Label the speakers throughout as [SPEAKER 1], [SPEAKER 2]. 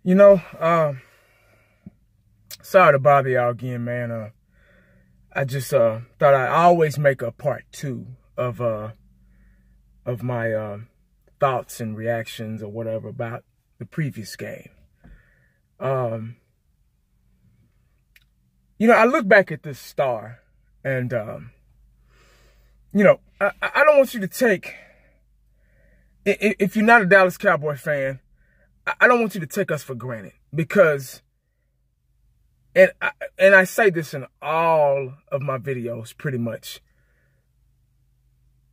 [SPEAKER 1] You know, sorry to bother y'all again, man. I just thought I'd always make a part 2 of my thoughts and reactions or whatever about the previous game. You know, I look back at this star and, you know, I don't want you to take, if you're not a Dallas Cowboy fan, I don't want you to take us for granted because, and I say this in all of my videos pretty much,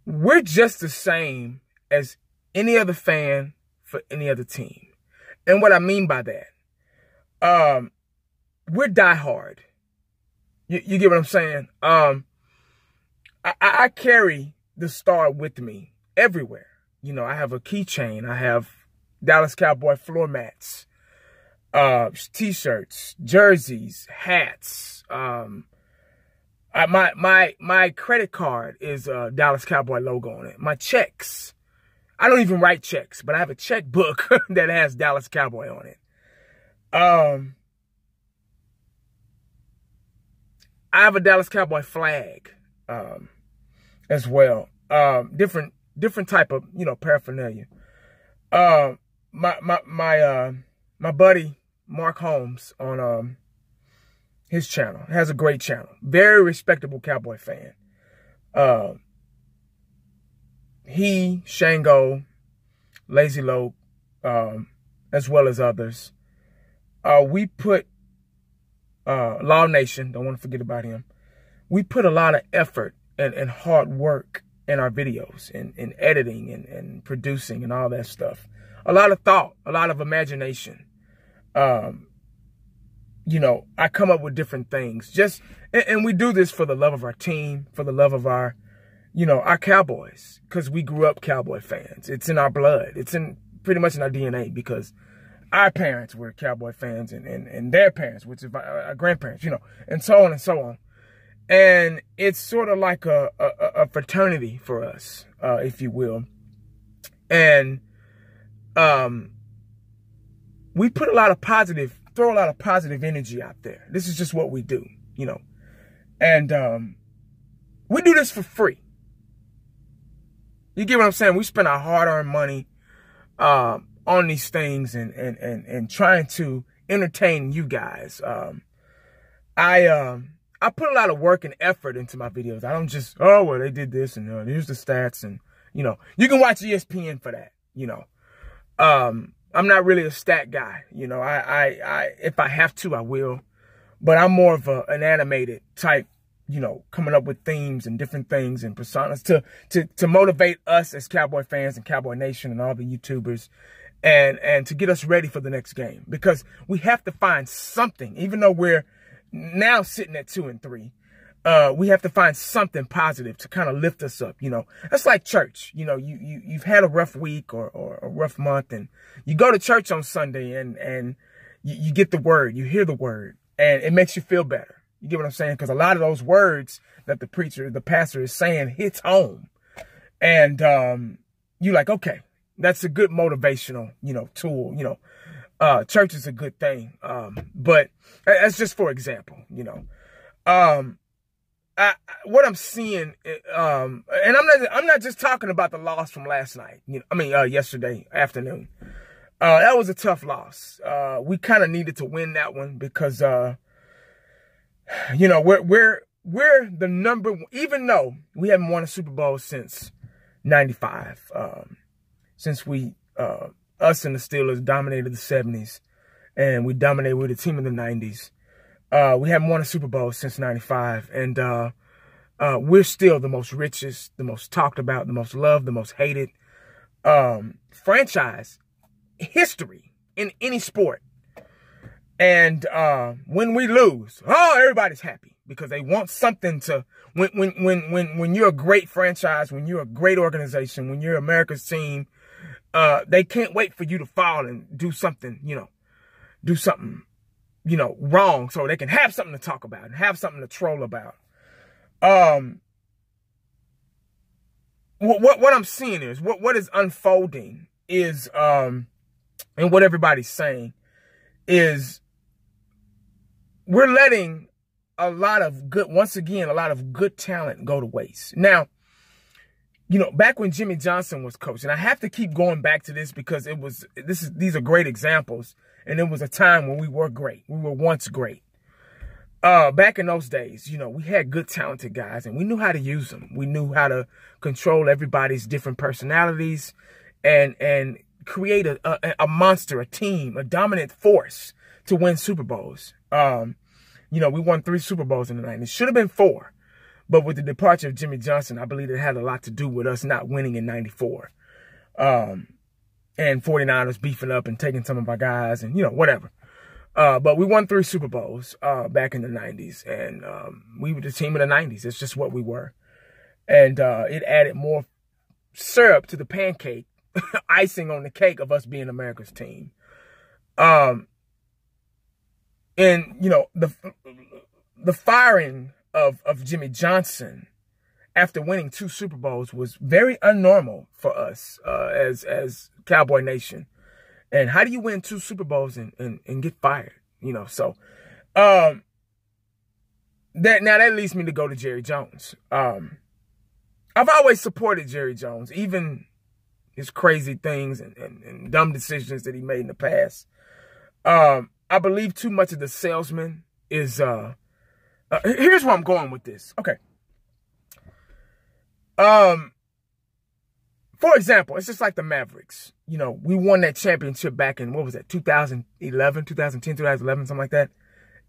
[SPEAKER 1] we're just the same as any other fan for any other team. And what I mean by that, we're diehard. You get what I'm saying? I carry the star with me everywhere. You know, I have a keychain. I have Dallas Cowboy floor mats, t-shirts, jerseys, hats. My credit card is a Dallas Cowboy logo on it. My checks, I don't even write checks, but I have a checkbook that has Dallas Cowboy on it. I have a Dallas Cowboy flag as well. Different type of, you know, paraphernalia. My buddy Mark Holmes on his channel has a great channel, very respectable Cowboy fan. He, Shango, Lazy Lope, as well as others. We put Law Nation, don't want to forget about him. We put a lot of effort and hard work in our videos, in editing and producing and all that stuff. A lot of thought, a lot of imagination. You know, I come up with different things. And we do this for the love of our team, for the love of our, you know, our Cowboys, because we grew up Cowboy fans. It's in our blood. It's pretty much in our DNA because our parents were Cowboy fans and their parents, which is our grandparents, you know, and so on and so on. And it's sort of like a fraternity for us, if you will. And we put throw a lot of positive energy out there. This is just what we do, you know. And we do this for free. You get what I'm saying? We spend our hard-earned money on these things and trying to entertain you guys. I put a lot of work and effort into my videos. I don't just, oh, well, they did this and here's the stats and, you know, you can watch ESPN for that, you know. I'm not really a stat guy, you know. I if I have to, I will. But I'm more of an animated type, you know, coming up with themes and different things and personas to motivate us as Cowboy fans and Cowboy Nation and all the YouTubers and to get us ready for the next game. Because we have to find something, even though we're now sitting at 2-3. We have to find something positive to kind of lift us up, you know. That's like church. You know, you've had a rough week or a rough month, and you go to church on Sunday and you get the word, you hear the word, and it makes you feel better. You get what I'm saying? Because a lot of those words that the pastor is saying hits home. And you're like, okay, that's a good motivational, you know, tool, you know. Church is a good thing. But that's just for example, you know. What I'm seeing, and I'm not just talking about the loss from last night. You know, yesterday afternoon. That was a tough loss. We kind of needed to win that one because, you know, we're the number one, even though we haven't won a Super Bowl since 95, since us and the Steelers dominated the 70s, and we dominated with the team in the 90s. We haven't won a Super Bowl since 95, and we're still the most richest, the most talked about, the most loved, the most hated franchise history in any sport. And when we lose, everybody's happy because they want something to. When you're a great franchise, when you're a great organization, when you're America's team, they can't wait for you to fall and do something, wrong, so they can have something to talk about and have something to troll about. What I'm seeing is what is unfolding is, and what everybody's saying is, we're letting a lot of good talent go to waste. Now, back when Jimmy Johnson was coach, and I have to keep going back to this because these are great examples, and it was a time when we were great. We were once great. Back in those days, we had good, talented guys, and we knew how to use them. We knew how to control everybody's different personalities and create a monster, a team, a dominant force to win Super Bowls. We won 3 Super Bowls in the 90s. It should have been 4. But with the departure of Jimmy Johnson, I believe it had a lot to do with us not winning in 94. And 49ers beefing up and taking some of our guys and, whatever. But we won 3 Super Bowls back in the 90s. And we were the team of the 90s. It's just what we were. And it added more syrup to the pancake, icing on the cake of us being America's team. And, the firing of Jimmy Johnson after winning 2 Super Bowls was very unnormal for us as Cowboy Nation. And how do you win 2 Super Bowls and get fired? So that leads me to go to Jerry Jones. I've always supported Jerry Jones, even his crazy things and dumb decisions that he made in the past. I believe too much of the salesman is, here's where I'm going with this. Okay. For example, it's just like the Mavericks. We won that championship back in, 2011, 2010, 2011, something like that.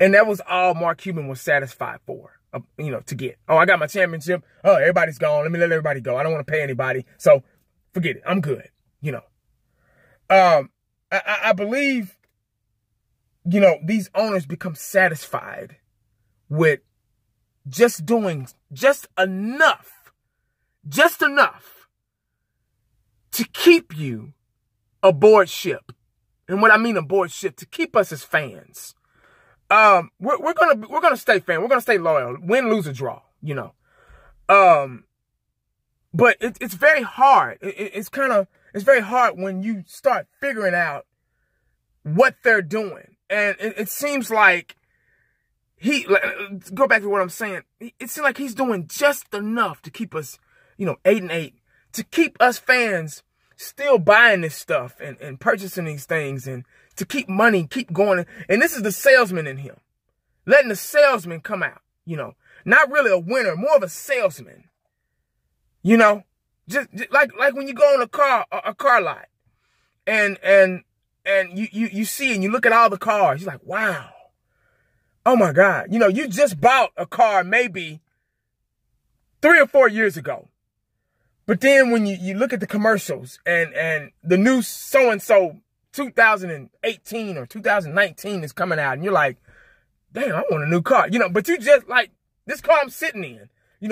[SPEAKER 1] And that was all Mark Cuban was satisfied for, to get. Oh, I got my championship. Oh, everybody's gone. Let everybody go. I don't want to pay anybody. So forget it. I'm good. I believe, these owners become satisfied with just doing just enough to keep you aboard ship. And what I mean aboard ship, to keep us as fans. We're gonna stay fans. We're gonna stay loyal. Win, lose, or draw. But it's very hard. It's very hard when you start figuring out what they're doing. And it seems like go back to what I'm saying. It seems like he's doing just enough to keep us, 8-8, to keep us fans still buying this stuff and purchasing these things, and to keep money, keep going. And this is the salesman in him, letting the salesman come out, not really a winner, more of a salesman, just like when you go in a car lot and you see and you look at all the cars, you're like, wow. Oh my God. You just bought a car maybe 3 or 4 years ago. But then when you look at the commercials and the new so-and-so 2018 or 2019 is coming out, and you're like, damn, I want a new car. But you just like, this car I'm sitting in,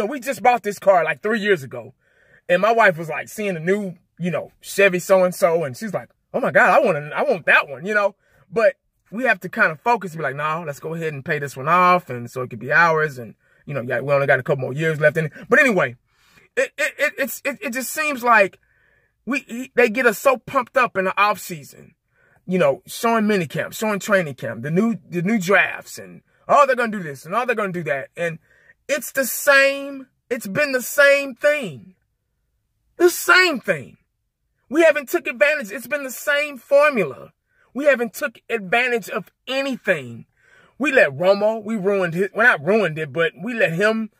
[SPEAKER 1] we just bought this car like 3 years ago. And my wife was like seeing a new, Chevy so-and-so, and she's like, oh my God, I want that one, But we have to kind of focus and be like, no, let's go ahead and pay this one off, and so it could be ours, and we only got a couple more years left in it. But anyway, it just seems like they get us so pumped up in the off season, showing minicamp, showing training camp, the new drafts, and they're gonna do this and they're gonna do that, and it's the same. It's been the same thing. The same thing. We haven't took advantage. It's been the same formula. We haven't took advantage of anything. We let Romo, we ruined his, well, not ruined it, but we let him,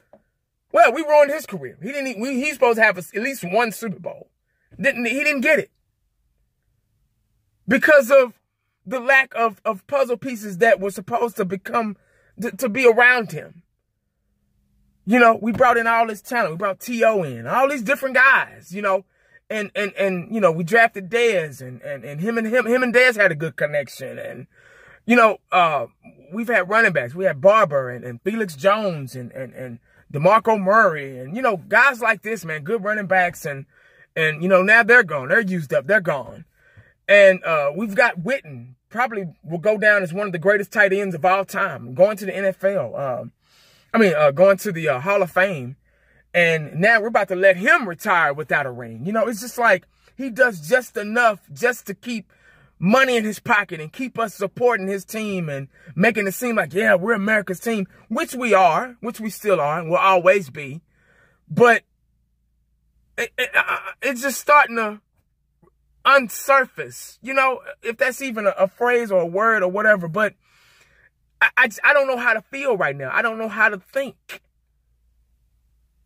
[SPEAKER 1] well, we ruined his career. He's supposed to have at least one Super Bowl. He didn't get it. Because of the lack of puzzle pieces that were supposed to to be around him. You know, we brought in all this talent. We brought T.O. in, all these different guys, you know. And you know, we drafted Dez and him and Dez had a good connection. And, you know, we've had running backs. We had Barber and Felix Jones and DeMarco Murray and, you know, guys like this, man, good running backs. And, you know, now they're gone. They're used up. They're gone. And we've got Witten, probably will go down as one of the greatest tight ends of all time, going to the NFL. Going to the Hall of Fame. And now we're about to let him retire without a ring. You know, it's just like he does just enough just to keep money in his pocket and keep us supporting his team and making it seem like, yeah, we're America's team, which we are, which we still are and will always be. But it's just starting to unsurface, you know, if that's even a phrase or a word or whatever. But I don't know how to feel right now. I don't know how to think.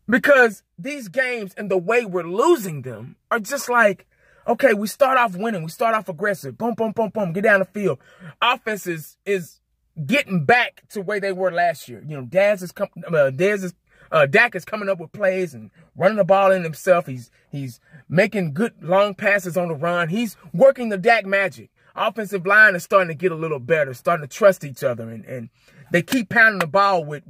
[SPEAKER 1] Because these games and the way we're losing them are just like, okay, we start off winning. We start off aggressive. Boom, boom, boom, boom. Get down the field. Offense is getting back to where they were last year. You know, Dak is coming up with plays and running the ball in himself. He's making good long passes on the run. He's working the Dak magic. Offensive line is starting to get a little better, starting to trust each other, and they keep pounding the ball with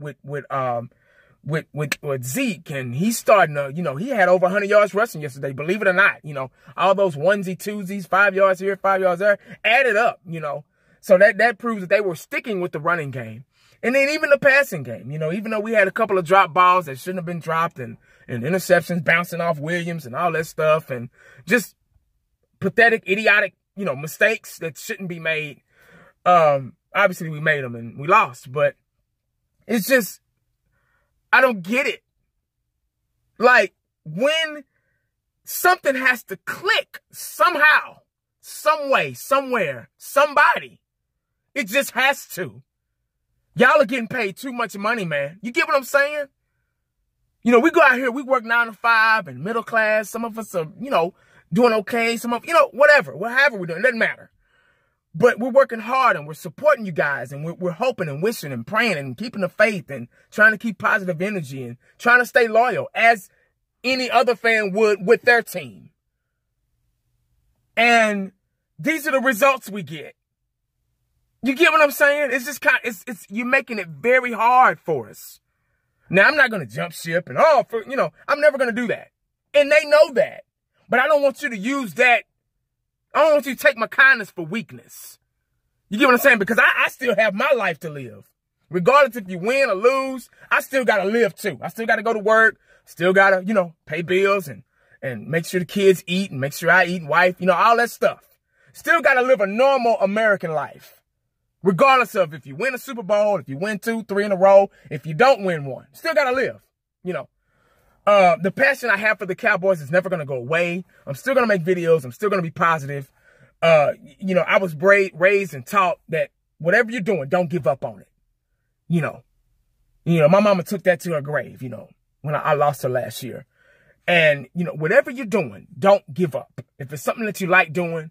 [SPEAKER 1] Zeke, and he's starting to, you know, he had over 100 yards rushing yesterday, believe it or not. You know, all those onesie, twosies, 5 yards here, 5 yards there, added up, you know. So that proves that they were sticking with the running game. And then even the passing game, you know, even though we had a couple of drop balls that shouldn't have been dropped and interceptions bouncing off Williams and all that stuff and just pathetic, idiotic, you know, mistakes that shouldn't be made. Obviously we made them and we lost, but it's just, I don't get it. Like, when something has to click somehow, some way, somewhere, somebody, it just has to. Y'all are getting paid too much money, man. You get what I'm saying? You know, we go out here, we work 9 to 5 and middle class. Some of us are, you know, doing okay. Some of, you know, whatever, however we're doing, it doesn't matter. But we're working hard and we're supporting you guys and we're hoping and wishing and praying and keeping the faith and trying to keep positive energy and trying to stay loyal as any other fan would with their team. And these are the results we get. You get what I'm saying? It's just you're making it very hard for us. Now, I'm not going to jump ship and, I'm never going to do that. And they know that. But I don't want you to use that. I don't want you to take my kindness for weakness. You get what I'm saying? Because I still have my life to live. Regardless if you win or lose, I still got to live too. I still got to go to work. Still got to, pay bills and make sure the kids eat and make sure I eat, wife, all that stuff. Still got to live a normal American life. Regardless of if you win a Super Bowl, if you win 2, 3 in a row, if you don't win one, still got to live, The passion I have for the Cowboys is never going to go away. I'm still going to make videos. I'm still going to be positive. I was raised and taught that whatever you're doing, don't give up on it. My mama took that to her grave, when I lost her last year. And, whatever you're doing, don't give up. If it's something that you like doing,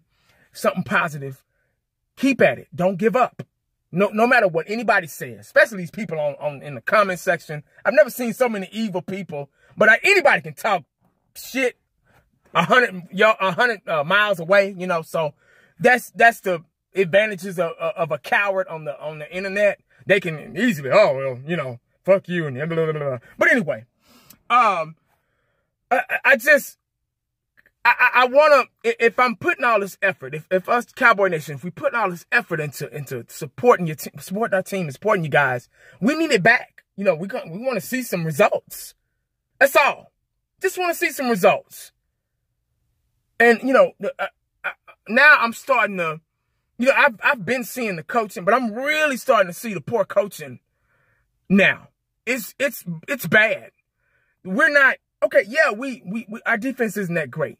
[SPEAKER 1] something positive, keep at it. Don't give up. No matter what anybody says, especially these people in the comment section. I've never seen so many evil people, but anybody can talk shit 100 miles away, So that's the advantages of a coward on the internet. They can easily, fuck you and blah, blah, blah. But anyway, I want to, if I'm putting all this effort, if us Cowboy Nation, if we putting all this effort into supporting your team, supporting our team, and supporting you guys, we need it back. We want to see some results. That's all. Just want to see some results. And, now I'm starting to, I've been seeing the coaching, but I'm really starting to see the poor coaching now. It's bad. We're not, okay, yeah, we our defense isn't that great.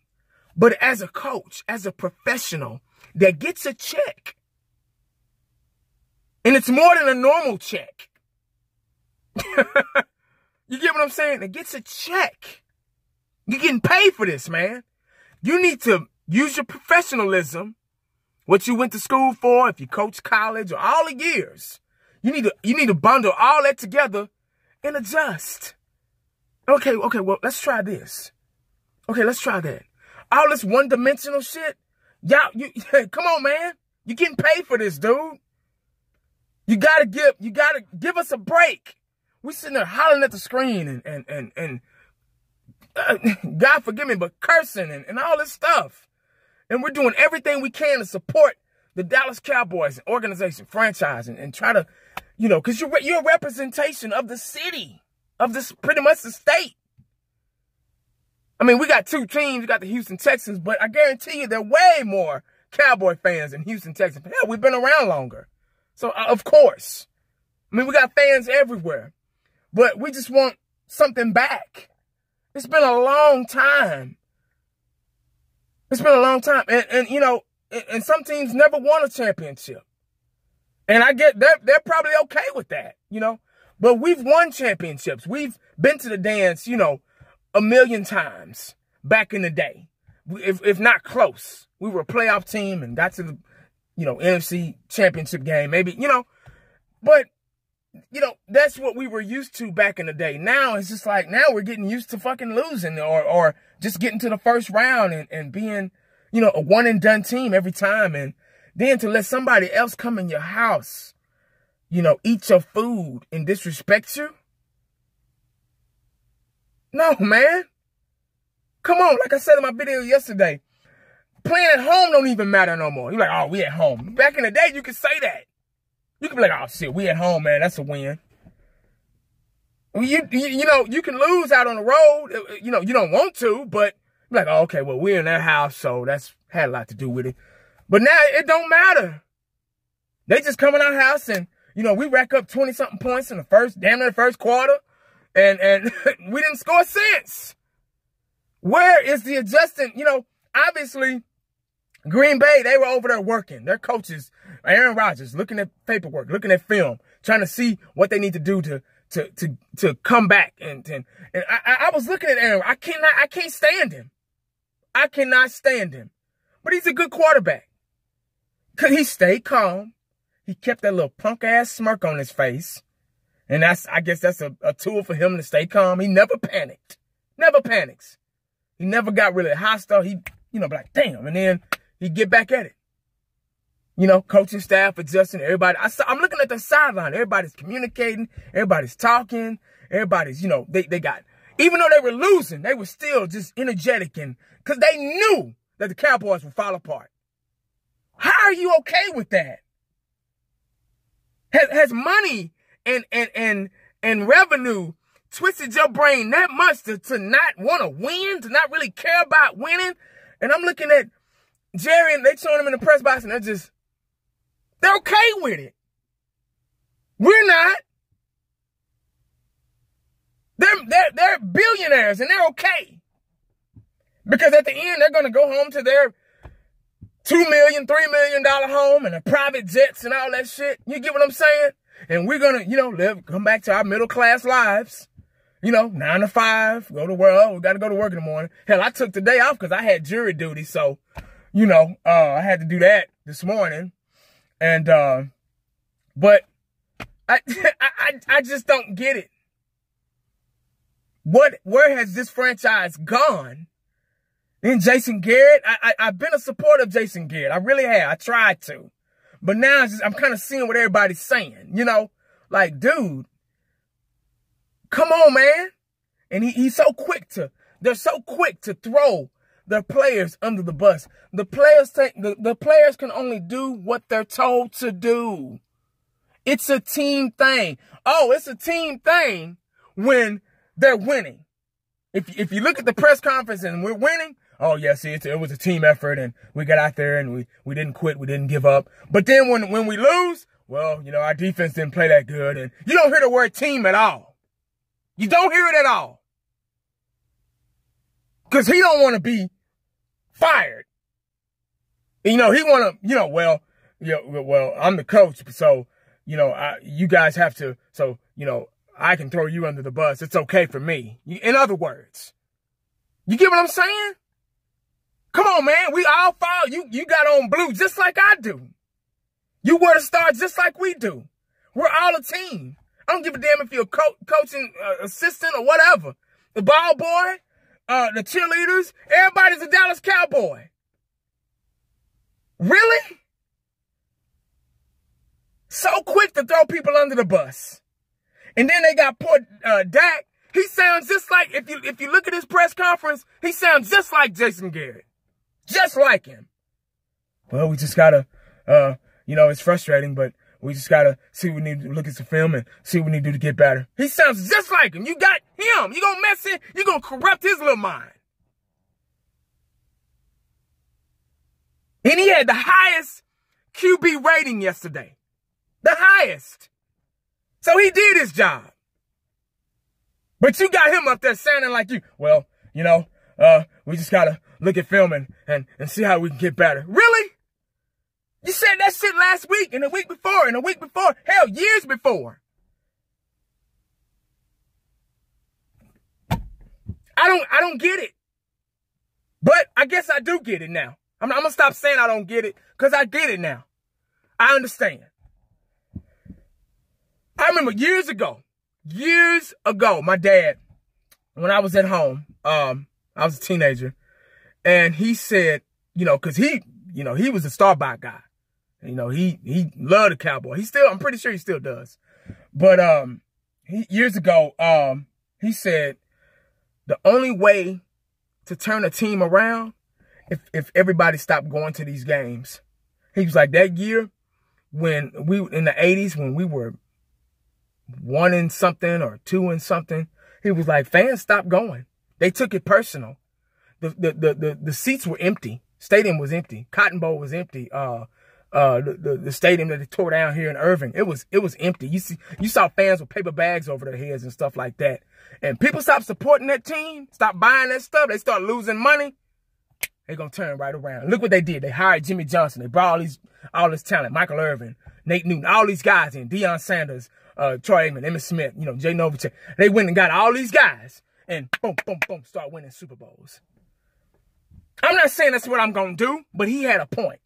[SPEAKER 1] But as a coach, as a professional that gets a check, And it's more than a normal check. You get what I'm saying? It gets a check. You're getting paid for this, man. You need to use your professionalism, what you went to school for, if you coach college or all the years. You need to bundle all that together and adjust. Okay, well, let's try this. Okay, let's try that. All this one-dimensional shit. Y'all, come on, man. You're getting paid for this, dude. You gotta give us a break. We sitting there hollering at the screen and God forgive me, but cursing and all this stuff. And we're doing everything we can to support the Dallas Cowboys organization, franchise, and try to, because you're a representation of the city, of this pretty much the state. I mean, we got two teams. We got the Houston Texans, but I guarantee you there are way more Cowboy fans than Houston Texans. Hell, we've been around longer. So, of course. I mean, we got fans everywhere. But we just want something back. It's been a long time. It's been a long time. And some teams never won a championship. And I get they're probably okay with that, But we've won championships. We've been to the dance, a million times back in the day. If not close. We were a playoff team and got to the, NFC championship game, maybe, But, that's what we were used to back in the day. Now it's just like, now we're getting used to fucking losing or just getting to the first round and being, a one and done team every time. And then to let somebody else come in your house, eat your food and disrespect you. No, man. Come on. Like I said in my video yesterday, playing at home don't even matter no more. You're like, oh, we at home. Back in the day, you could say that. You could be like, oh, shit, we at home, man. That's a win. You can lose out on the road. You don't want to, but you're like, oh, okay, well, we're in their house, so that's had a lot to do with it. But now it don't matter. They just come in our house and, we rack up 20-something points in damn near the first quarter, and we didn't score since. Where is the adjusting? Obviously, Green Bay, they were over there working. Their coaches, Aaron Rodgers, looking at paperwork, looking at film, trying to see what they need to do to come back. And I was looking at Aaron. I can't stand him. I cannot stand him. But he's a good quarterback. Cause he stayed calm. He kept that little punk ass smirk on his face. And I guess that's a tool for him to stay calm. He never panicked. Never panics. He never got really hostile. He, be like, damn. And then he'd get back at it. Coaching staff adjusting, everybody. I'm looking at the sideline. Everybody's communicating. Everybody's talking. Everybody's, they got, even though they were losing, they were still just energetic because they knew that the Cowboys would fall apart. How are you okay with that? Has money and revenue twisted your brain that much to not want to win, to not really care about winning? And I'm looking at Jerry and they showing him in the press box and they're okay with it. We're not. They're billionaires and they're okay. Because at the end, they're going to go home to their $2 million, $3 million home and the private jets and all that shit. You get what I'm saying? And we're going to, come back to our middle class lives. 9 to 5, go to work. We got to go to work in the morning. Hell, I took the day off because I had jury duty. So, I had to do that this morning. And, but I just don't get it. Where has this franchise gone? Then Jason Garrett, I've been a supporter of Jason Garrett. I really have. I tried to. But now I'm kind of seeing what everybody's saying, like, dude, come on, man. And they're so quick to throw their players under the bus. The players can only do what they're told to do. It's a team thing. Oh, it's a team thing when they're winning. If you look at the press conference and we're winning, oh, yes, it was a team effort and we got out there and we didn't quit. We didn't give up. But then when we lose, well, our defense didn't play that good. And you don't hear the word team at all. You don't hear it at all. Because he don't want to be fired. He want to, well, I'm the coach. So, you guys have to, so, I can throw you under the bus. It's okay for me. In other words, you get what I'm saying? Come on, man. We all follow. You got on blue just like I do. You wear the star just like we do. We're all a team. I don't give a damn if you're a coaching assistant or whatever. The ball boy, the cheerleaders, everybody's a Dallas Cowboy. Really? So quick to throw people under the bus. And then they got poor Dak. He sounds just like, if you look at his press conference, he sounds just like Jason Garrett. Just like him. Well, we just gotta, it's frustrating, but we just gotta see what we need to look at some film and see what we need to do to get better. He sounds just like him. You got him. You gonna mess it. You gonna corrupt his little mind. And he had the highest QB rating yesterday. The highest. So he did his job. But you got him up there sounding like you. Well, we just got to look at film and see how we can get better. Really? You said that shit last week and the week before and the week before. Hell, years before. I don't get it. But I guess I do get it now. I'm going to stop saying I don't get it because I get it now. I understand. I remember years ago, my dad, when I was at home, I was a teenager, and he said, because he was a Starbucks guy. He loved the Cowboy. I'm pretty sure he still does. But years ago, he said the only way to turn a team around if everybody stopped going to these games. He was like, that year when in the 80s, when we were 1 and something or 2 and something, he was like, fans stopped going. They took it personal. The seats were empty. Stadium was empty. Cotton Bowl was empty. The stadium that they tore down here in Irving, it was empty. You saw fans with paper bags over their heads and stuff like that. And people stopped supporting that team, stopped buying that stuff. They start losing money. They're gonna turn right around. Look what they did. They hired Jimmy Johnson. They brought all this talent. Michael Irvin, Nate Newton, all these guys in. Deion Sanders, Troy Aikman, Emmitt Smith, Jay Novacek. They went and got all these guys and boom, boom, boom, start winning Super Bowls. I'm not saying that's what I'm going to do, but he had a point.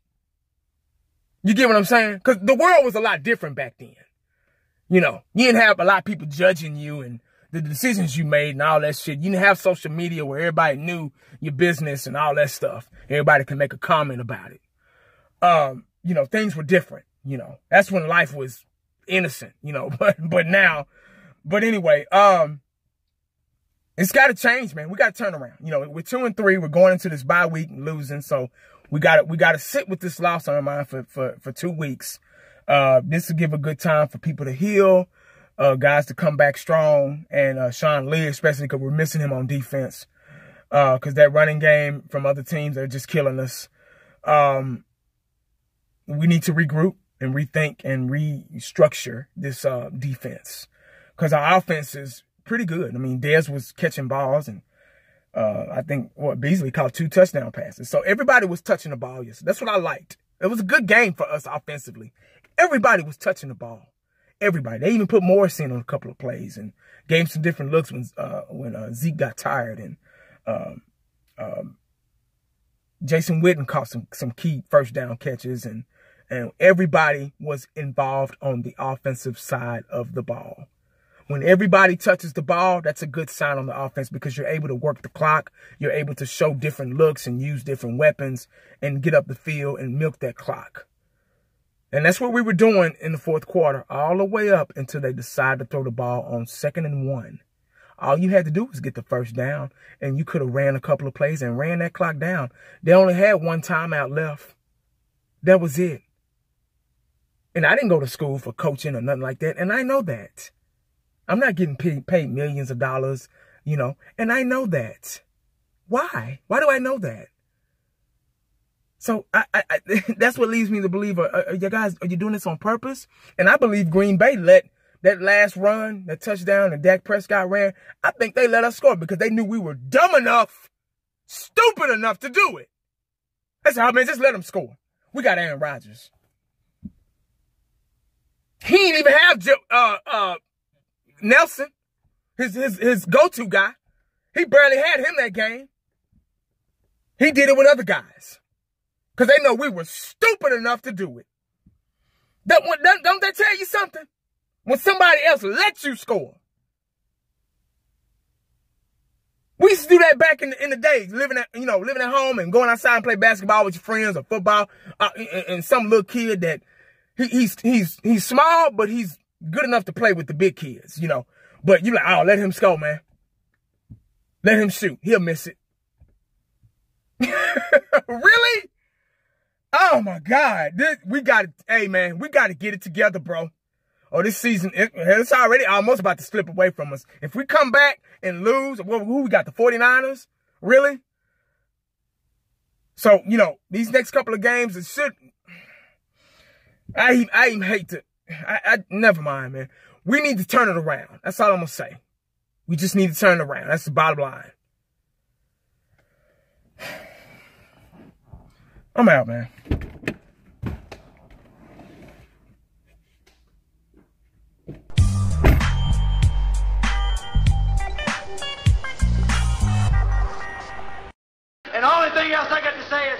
[SPEAKER 1] You get what I'm saying? Because the world was a lot different back then. You didn't have a lot of people judging you and the decisions you made and all that shit. You didn't have social media where everybody knew your business and all that stuff. Everybody can make a comment about it. Things were different. That's when life was innocent, but anyway, it's got to change, man. We got to turn around. We're 2-3. We're going into this bye week and losing. So we got to sit with this loss on our mind for 2 weeks. This will give a good time for people to heal, guys to come back strong, and Sean Lee, especially because we're missing him on defense. Because that running game from other teams, they're just killing us. We need to regroup and rethink and restructure this defense. Because our offense is pretty good. I mean, Dez was catching balls, and I think Beasley caught 2 touchdown passes. So everybody was touching the ball yesterday. That's what I liked. It was a good game for us offensively. Everybody was touching the ball. Everybody. They even put Morris in on a couple of plays and gave him some different looks when Zeke got tired. And Jason Witten caught some key first down catches, and everybody was involved on the offensive side of the ball. When everybody touches the ball, that's a good sign on the offense because you're able to work the clock. You're able to show different looks and use different weapons and get up the field and milk that clock. And that's what we were doing in the fourth quarter, all the way up until they decided to throw the ball on 2nd and 1. All you had to do was get the first down, and you could have ran a couple of plays and ran that clock down. They only had 1 timeout left. That was it. And I didn't go to school for coaching or nothing like that, and I know that. I'm not getting paid millions of dollars, and I know that. Why? Why do I know that? So that's what leads me to believe, you guys, are you doing this on purpose? And I believe Green Bay let that last run, that touchdown that Dak Prescott ran, I think they let us score because they knew we were dumb enough, stupid enough to do it. That's how, man, just let them score. We got Aaron Rodgers. He didn't even have Nelson, his go-to guy. He barely had him that game. He did it with other guys. Because they know we were stupid enough to do it. Don't that tell you something? When somebody else lets you score. We used to do that back in the days, living at home and going outside and play basketball with your friends or football, and some little kid that he's small, but he's good enough to play with the big kids, you know. But you like, oh, let him score, man. Let him shoot. He'll miss it. Really? Oh my God. Hey man, we got to get it together, bro. Oh, this season, it's already almost about to slip away from us. If we come back and lose, who we got, the 49ers? Really? So, you know, these next couple of games, it should, I even hate to, never mind, man. We need to turn it around. That's all I'm going to say. We just need to turn it around. That's the bottom line. I'm out, man.
[SPEAKER 2] And the only thing else I got to say is,